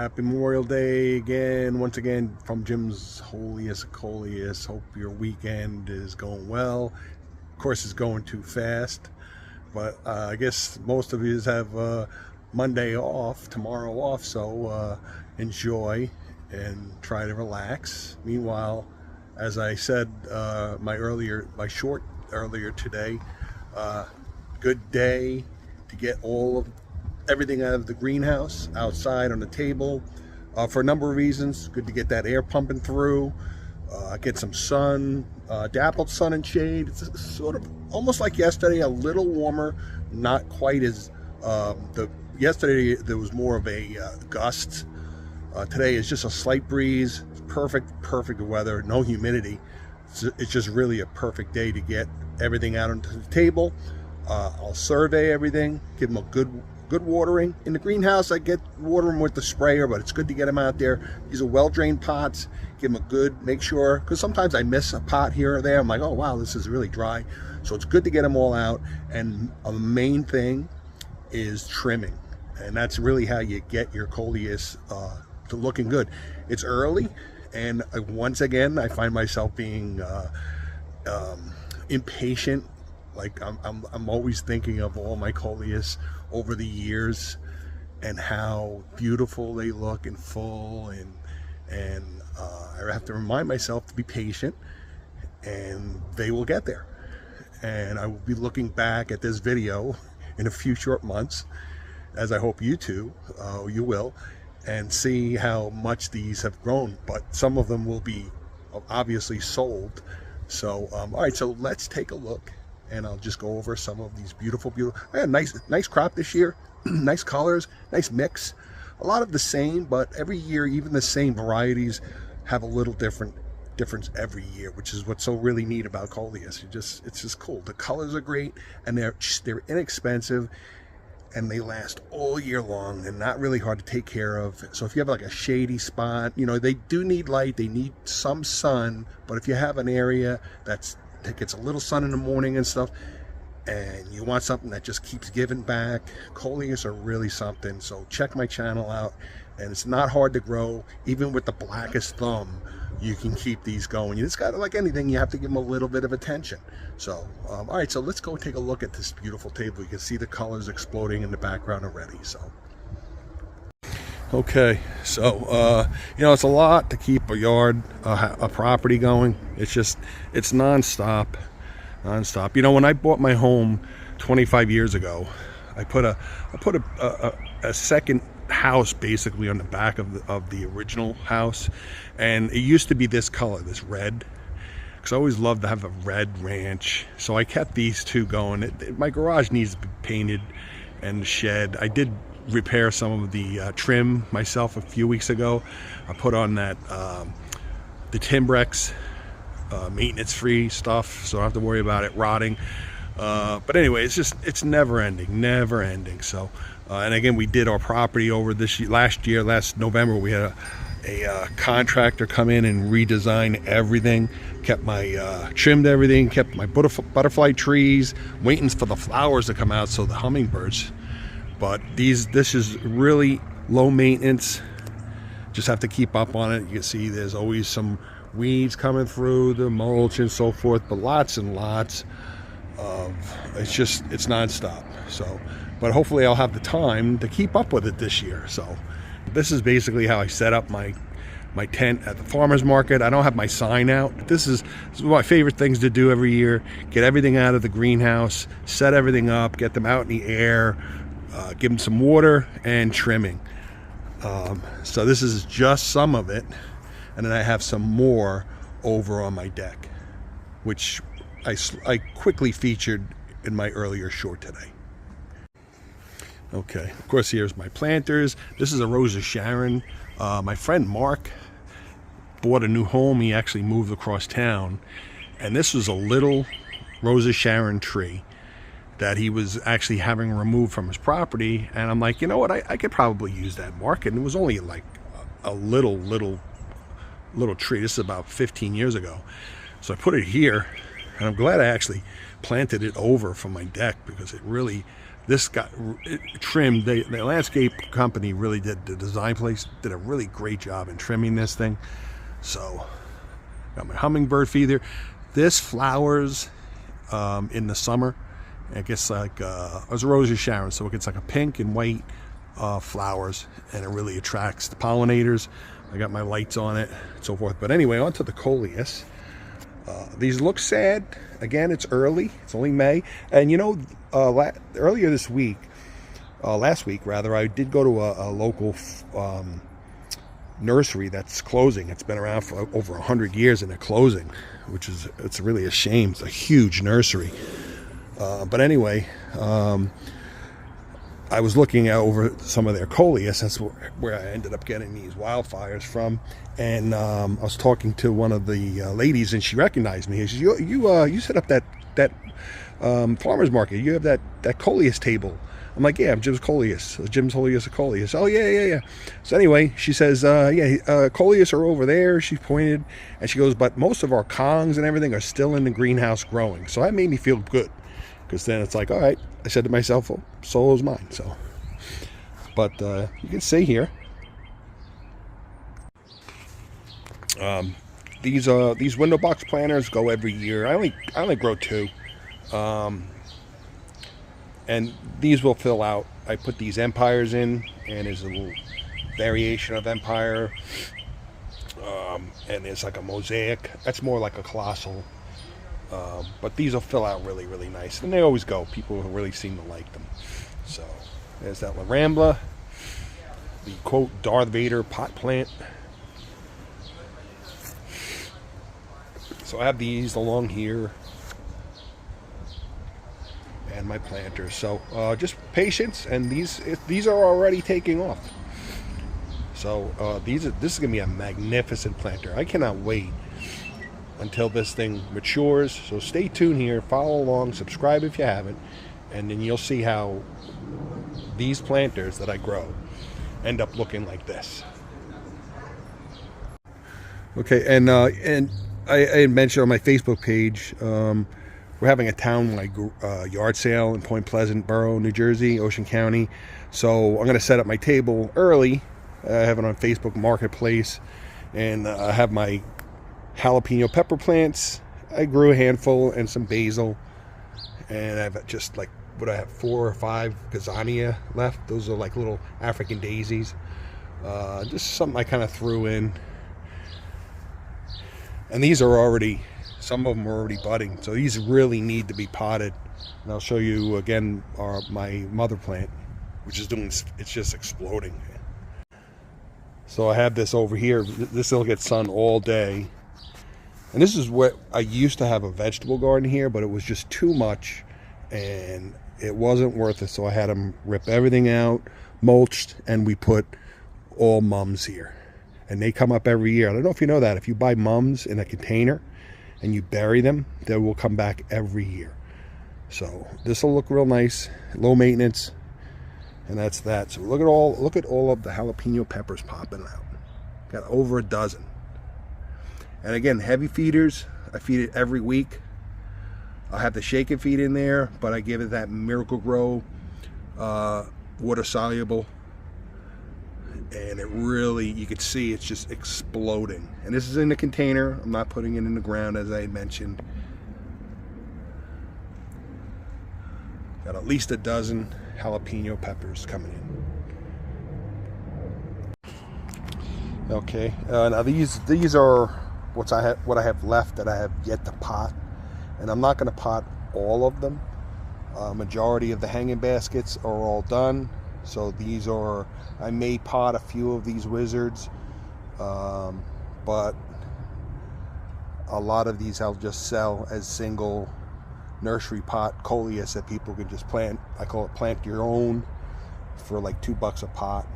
Happy Memorial Day again, once again from Jim's holiest Coleus. Hope your weekend is going well. Of course, it's going too fast, but I guess most of you have Monday off, tomorrow off, so enjoy and try to relax. Meanwhile, as I said, my short earlier today, good day to get everything out of the greenhouse, outside on the table, for a number of reasons. Good to get that air pumping through, get some sun, dappled sun and shade. It's sort of almost like yesterday, a little warmer, not quite as, yesterday there was more of a gust. Today is just a slight breeze. Perfect weather, no humidity. It's just really a perfect day to get everything out onto the table. I'll survey everything, give them a good watering. In the greenhouse, I water them with the sprayer, but it's good to get them out there. These are well-drained pots. Give them a good, make sure, because sometimes I miss a pot here or there. I'm like, oh wow, this is really dry. So it's good to get them all out. And a main thing is trimming. And that's really how you get your Coleus to looking good. It's early, and once again, I find myself being impatient. Like I'm always thinking of all my Coleus over the years and how beautiful they look and full, and I have to remind myself to be patient, and they will get there. And I will be looking back at this video in a few short months, as I hope you too, you will, and see how much these have grown. But some of them will be obviously sold. So all right, so let's take a look, and I'll just go over some of these beautiful. I had a nice crop this year. Nice colors, nice mix. A lot of the same, but every year, even the same varieties have a little difference every year, which is what's so really neat about Coleus. It's just cool. The colors are great, and they're inexpensive, and they last all year long and not really hard to take care of. So if you have like a shady spot, they do need light, they need some sun, but if you have an area that gets a little sun in the morning and stuff, and you want something that just keeps giving back, Coleus are really something. So check my channel out, and it's not hard to grow. Even with the blackest thumb, you can keep these going. You just got to, like anything, you have to give them a little bit of attention. So all right, so let's go take a look at this beautiful table. You can see the colors exploding in the background already. So okay, so it's a lot to keep a yard, a property going. It's nonstop. When I bought my home 25 years ago, I put a second house basically on the back of the original house, and it used to be this color, this red, because I always loved to have a red ranch. So I kept these two going. My garage needs to be painted, and the shed, I did repair some of the trim myself a few weeks ago. I put on that the Timbrex maintenance free stuff, so I don't have to worry about it rotting. But anyway, it's never ending. So and again, we did our property over last November. We had a contractor come in and redesign everything, kept my trimmed everything, kept my butterfly trees, waiting for the flowers to come out, so the hummingbirds. But this is really low maintenance. Just have to keep up on it. You can see there's always some weeds coming through, the mulch and so forth, but lots and lots of, it's nonstop. So, but hopefully I'll have the time to keep up with it this year. So this is basically how I set up my tent at the farmer's market. I don't have my sign out. This is one of my favorite things to do every year. Get everything out of the greenhouse, set everything up, get them out in the air, give them some water and trimming. So this is just some of it. And then I have some more over on my deck, which I quickly featured in my earlier short today. Okay, of course, here's my planters. This is a Rose of Sharon. My friend Mark bought a new home. He actually moved across town, and this was a little Rose of Sharon tree that he was actually having removed from his property. And I'm like, you know what, I could probably use that, Mark. And it was only like a little tree. This is about 15 years ago. So I put it here, and I'm glad I actually planted it over from my deck, because it really This got trimmed. The landscape company really did, the design place did a really great job in trimming this thing. So got my hummingbird feeder. This flowers in the summer. It gets like it's a rose of Sharon, so it gets like a pink and white flowers, and it really attracts the pollinators. I got my lights on it and so forth. But anyway, on to the Coleus. These look sad. Again, it's early. It's only May. And you know, earlier this week, last week rather, I did go to a local nursery that's closing. It's been around for over 100 years and they're closing, which is, it's really a shame. It's a huge nursery. But anyway, I was looking over some of their Coleus. That's where I ended up getting these wildfires from. And I was talking to one of the ladies, and she recognized me. She says, you set up that farmer's market. You have that Coleus table. I'm like, yeah, I'm Jim's Coleus. Jim's Coleus of Coleus. Oh, yeah. So anyway, she says, Coleus are over there. She pointed, and she goes, but most of our Kongs and everything are still in the greenhouse growing. So that made me feel good. Because then it's like, all right, I said to myself, well, so is mine. So, but you can see here, these window box planters go every year. I only grow 2, and these will fill out. I put these empires in, and there's a little variation of empire, and there's like a mosaic. That's more like a colossal. But these will fill out really, really nice. And they always go. People really seem to like them. So there's that La Rambla. The quote Darth Vader pot plant. So I have these along here. And my planters. So just patience. And these are already taking off. So this is going to be a magnificent planter. I cannot wait until this thing matures. So stay tuned here, follow along, subscribe if you haven't, and then you'll see how these planters that I grow end up looking like this. Okay, and I mentioned on my Facebook page, we're having a town-wide yard sale in Point Pleasant Borough, New Jersey, Ocean County. So I'm going to set up my table early. I have it on Facebook Marketplace, and I have my jalapeno pepper plants. I grew a handful and some basil, and I've just like, what I have, 4 or 5 gazania left. Those are like little African daisies. Just something I kind of threw in, and these are already, some of them are already budding, so these really need to be potted. And I'll show you again my mother plant, which is doing, it's just exploding. So I have this over here. This will get sun all day. And this is where I used to have a vegetable garden here, but it was just too much and it wasn't worth it. So I had them rip everything out, mulched, and we put all mums here. And they come up every year. I don't know if you know that. If you buy mums in a container and you bury them, they will come back every year. So this will look real nice, low maintenance, and that's that. So look at all of the jalapeno peppers popping out. Got over a dozen. And again, heavy feeders, I feed it every week. I'll have the shake and feed in there, but I give it that Miracle Grow water soluble. And it really, you can see it's just exploding. And this is in the container. I'm not putting it in the ground, as I mentioned. Got at least a dozen jalapeno peppers coming in. Okay, now these are what I have left that I have yet to pot, and I'm not going to pot all of them. Majority of the hanging baskets are all done, so these are, I may pot a few of these wizards, but a lot of these I'll just sell as single nursery pot Coleus that people can just plant. I call it plant your own, for like $2 a pot,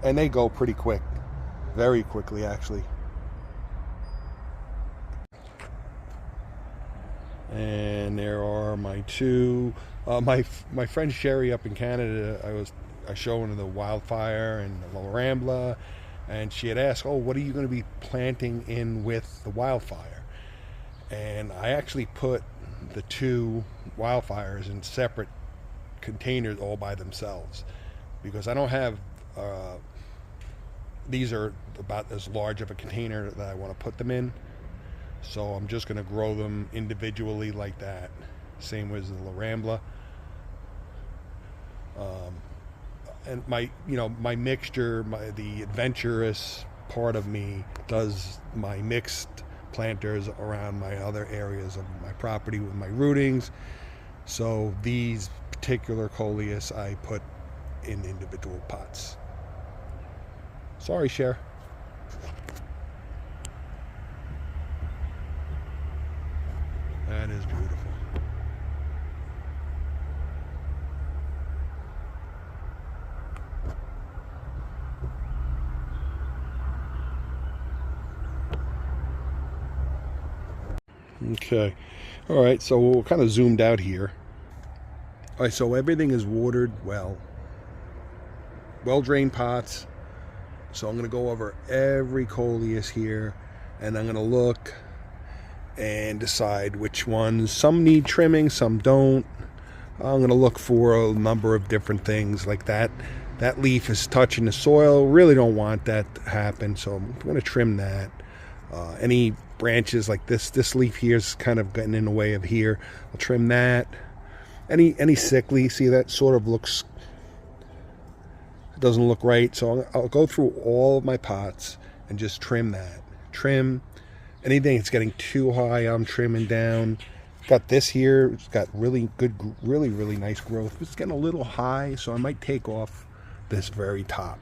and they go pretty quick. Very quickly, actually. And there are my 2. My friend Sherry up in Canada, I showed her the wildfire and the La Rambla, and she had asked, "Oh, what are you going to be planting in with the wildfire?" And I actually put the 2 wildfires in separate containers all by themselves, because I don't have these are about as large of a container that I want to put them in. So I'm just going to grow them individually like that. Same with the La Rambla. And my mixture, the adventurous part of me does my mixed planters around my other areas of my property with my rootings. So these particular Coleus I put in individual pots. Sorry, Cher. That is beautiful. Okay. All right, so we're kind of zoomed out here. All right, so everything is watered well. Well-drained pots. So I'm going to go over every Coleus here, and I'm going to look and decide which ones. Some need trimming, some don't. I'm going to look for a number of different things like that. That leaf is touching the soil. Really don't want that to happen, so I'm going to trim that. Any branches like this leaf here is kind of getting in the way of here. I'll trim that. Any sickly, see that sort of looks, doesn't look right. So I'll go through all of my pots and just trim that. Trim anything that's getting too high, I'm trimming down. Got this here, it's got really good, really nice growth. It's getting a little high, so I might take off this very top.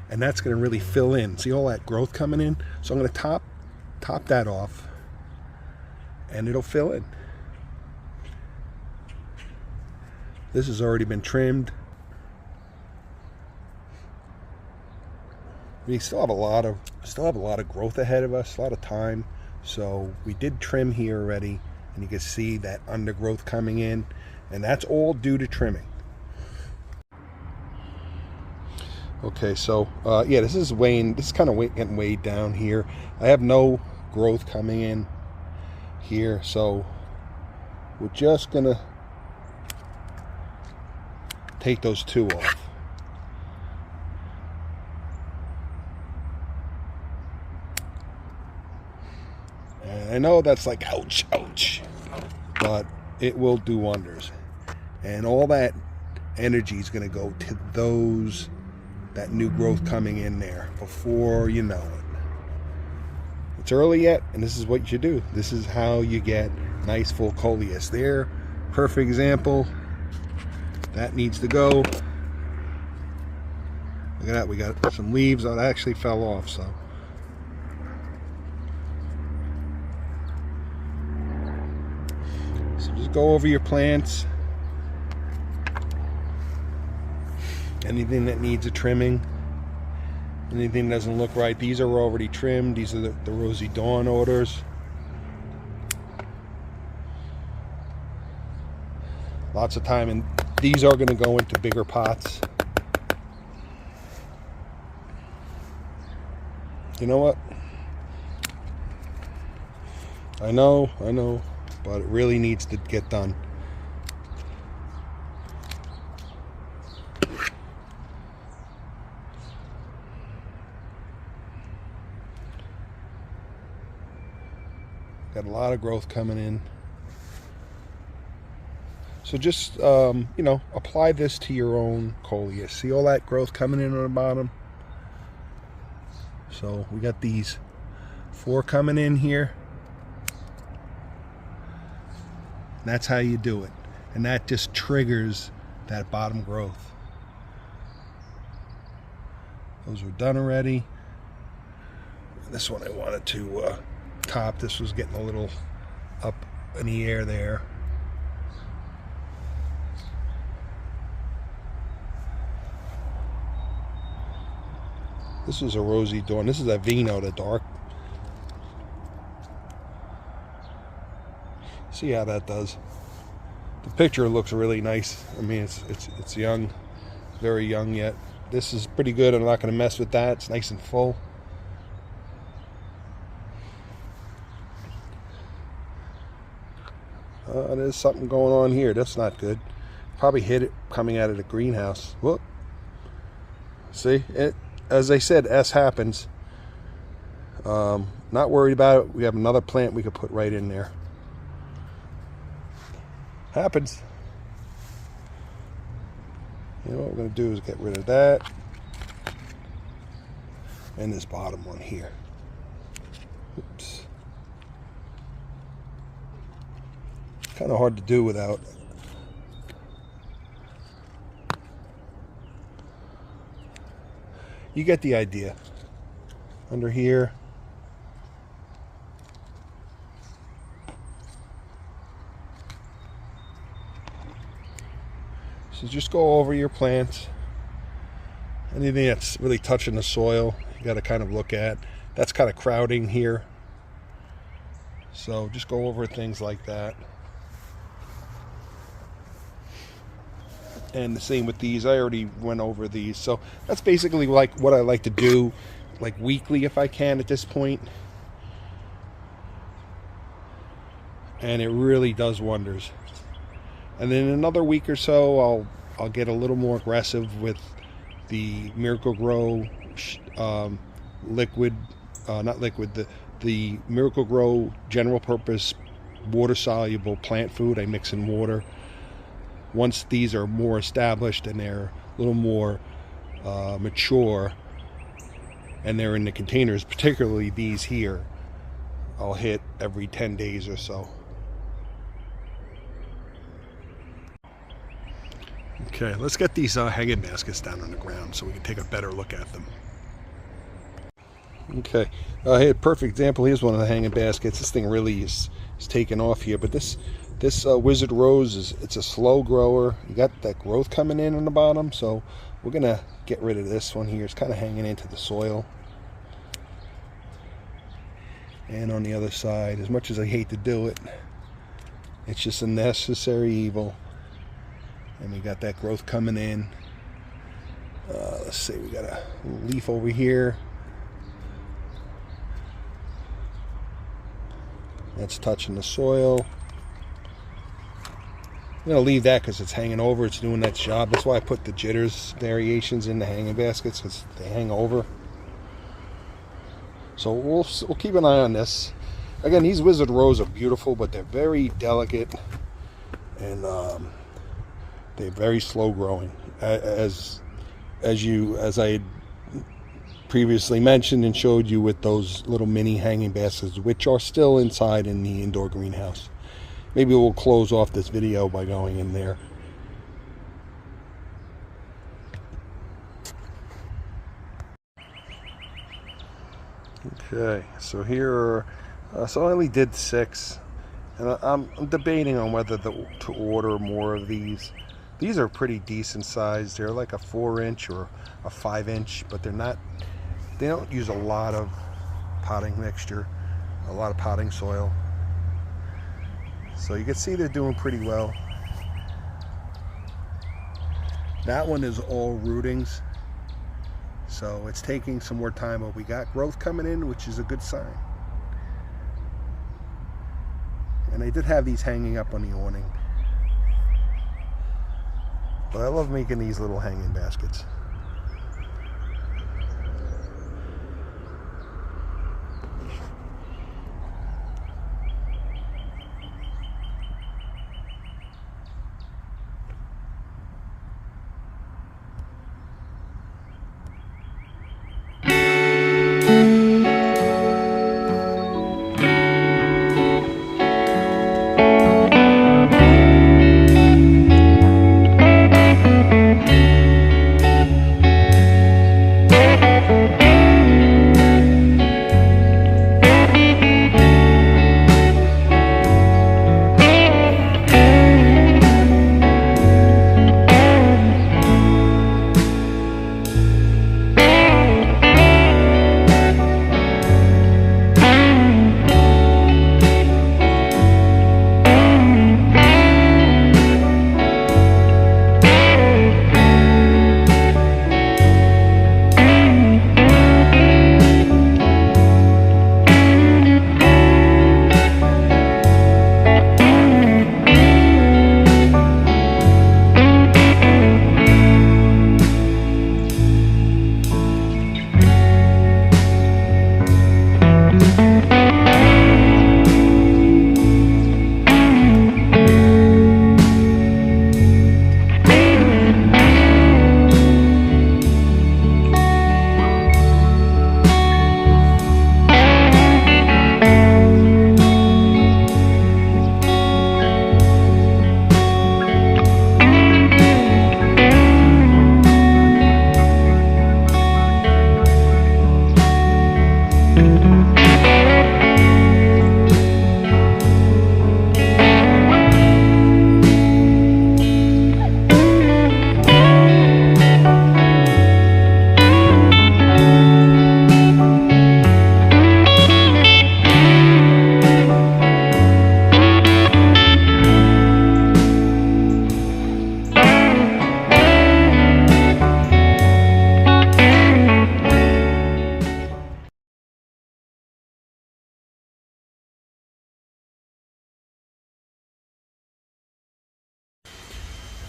And that's going to really fill in. See all that growth coming in? So I'm going to top that off, and it'll fill in. This has already been trimmed. We still have a lot of growth ahead of us, a lot of time. So we did trim here already, and you can see that undergrowth coming in, and that's all due to trimming. Okay, so yeah, this is kind of getting weighed down here. I have no growth coming in here, so we're just gonna take those two off. And I know that's like ouch, but it will do wonders. And all that energy is going to go to that new growth coming in there before you know it. It's early yet, and this is what you should do. This is how you get nice full Coleus. There, perfect example. That needs to go. Look at that, we got some leaves that actually fell off, so. So just go over your plants. Anything that needs a trimming, anything that doesn't look right. These are already trimmed. These are the Rosy Dawn orders. Lots of time, and these are going to go into bigger pots. You know what? I know, but it really needs to get done. Got a lot of growth coming in. So just, apply this to your own Coleus. See all that growth coming in on the bottom? So we got these 4 coming in here. And that's how you do it. And that just triggers that bottom growth. Those were done already. This one I wanted to top. This was getting a little up in the air there. This is a Rosy Dawn. This is a Vino, the dark. See how that does. The picture looks really nice. I mean, it's young, very young yet. This is pretty good. I'm not going to mess with that. It's nice and full. There's something going on here. That's not good. Probably hit it coming out of the greenhouse. Whoop. See, it, as I said, S happens. Not worried about it. We have another plant we could put right in there. Happens. You know what we're going to do is get rid of that. And this bottom one here. Oops. Kind of hard to do without. You get the idea. Under here. So just go over your plants. Anything that's really touching the soil, you got to kind of look at. That's kind of crowding here. So just go over things like that. And the same with these. I already went over these. So that's basically like what I like to do, like weekly if I can at this point. And it really does wonders. And then in another week or so, I'll get a little more aggressive with the Miracle-Gro liquid, not liquid, the Miracle-Gro general purpose water soluble plant food. I mix in water. Once these are more established and they're a little more mature and they're in the containers, particularly these here, I'll hit every 10 days or so. Okay, let's get these hanging baskets down on the ground so we can take a better look at them. Okay, hey, perfect example. Here's one of the hanging baskets. This thing really is taking off here, but this Wizard Rose it's a slow grower. You got that growth coming in on the bottom, so we're gonna get rid of this one here. It's kind of hanging into the soil. And on the other side, as much as I hate to do it, it's just a necessary evil. And we got that growth coming in. Let's see, we got a leaf over here. That's touching the soil. I'm going to leave that because it's hanging over. It's doing that job. That's why I put the jitters variations in the hanging baskets, because they hang over. So we'll keep an eye on this. Again, these Wizard Rose are beautiful, but they're very delicate. And they're very slow growing, as I had previously mentioned and showed you with those little mini hanging baskets, which are still inside in the indoor greenhouse. Maybe we'll close off this video by going in there. Okay, so here are, so I only did 6, and I'm debating on whether to order more of these. These are pretty decent size. They're like a 4-inch or a 5-inch, but they don't use a lot of potting mixture, a lot of potting soil. So you can see they're doing pretty well. That one is all rootings, so it's taking some more time, but we got growth coming in, which is a good sign. And I did have these hanging up on the awning. But I love making these little hanging baskets.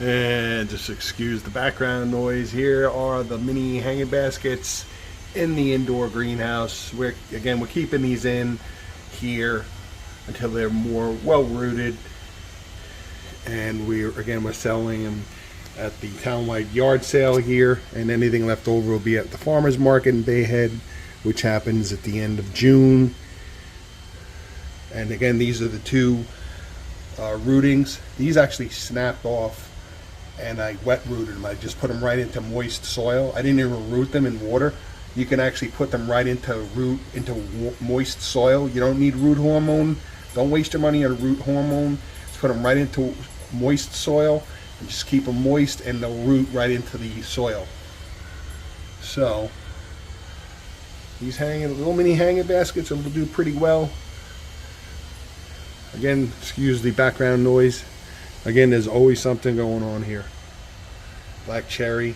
And just excuse the background noise. Here are the mini hanging baskets in the indoor greenhouse. We're keeping these in here until they're more well rooted, and we're selling them at the townwide yard sale here, and anything left over will be at the farmers market in Bayhead, which happens at the end of June. And again, these are the two rootings. These actually snapped off and I wet rooted them. I just put them right into moist soil. I didn't even root them in water. You can actually put them right into moist soil. You don't need root hormone. Don't waste your money on root hormone. Just put them right into moist soil and just keep them moist, and they'll root right into the soil. So these little mini hanging baskets will do pretty well. Again, excuse the background noise. Again, there's always something going on here. Black cherry.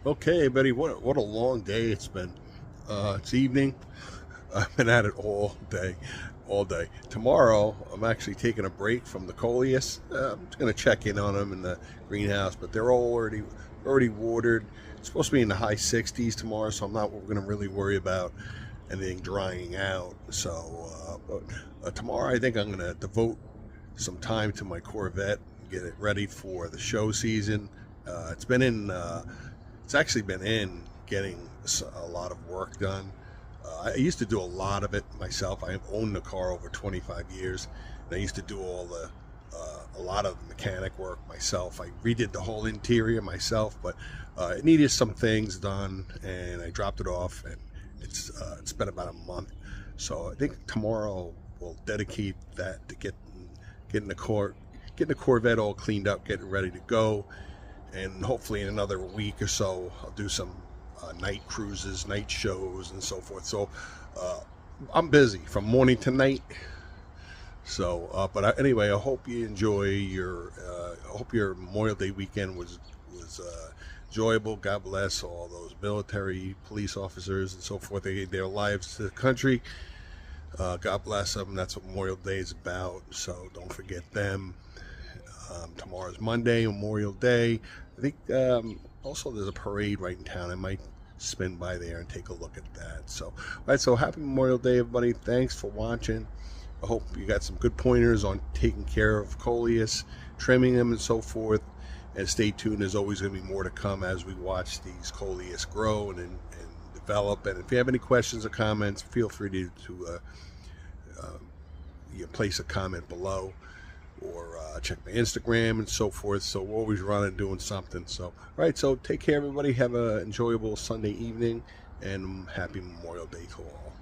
Okay, everybody, what a long day it's been. It's evening. I've been at it all day. Tomorrow, I'm actually taking a break from the Coleus. I'm just going to check in on them in the greenhouse, but they're all already watered. It's supposed to be in the high 60s tomorrow, so I'm not going to really worry about anything drying out. So, but tomorrow I think I'm going to devote some time to my Corvette, get it ready for the show season. It's actually been in getting a lot of work done. I used to do a lot of it myself. I've owned the car over 25 years, and I used to do a lot of mechanic work myself. I redid the whole interior myself, but it needed some things done, and I dropped it off, and it's been about a month. So I think tomorrow we'll dedicate that to getting the Corvette all cleaned up, getting ready to go, and hopefully in another week or so I'll do some night cruises, night shows, and so forth. So I'm busy from morning to night. So, anyway, I hope you enjoy I hope your Memorial Day weekend was enjoyable. God bless all those military, police officers, and so forth. They gave their lives to the country. God bless them. That's what Memorial Day is about. So don't forget them. Tomorrow's Monday, Memorial Day. I think also there's a parade right in town. I might spin by there and take a look at that. So, all right, so happy Memorial Day, everybody. Thanks for watching. I hope you got some good pointers on taking care of Coleus, trimming them, and so forth. And stay tuned. There's always going to be more to come as we watch these Coleus grow and develop. And if you have any questions or comments, feel free to place a comment below, or check my Instagram and so forth. So we're always running, doing something. So, all right, so take care, everybody. Have an enjoyable Sunday evening, and happy Memorial Day to all.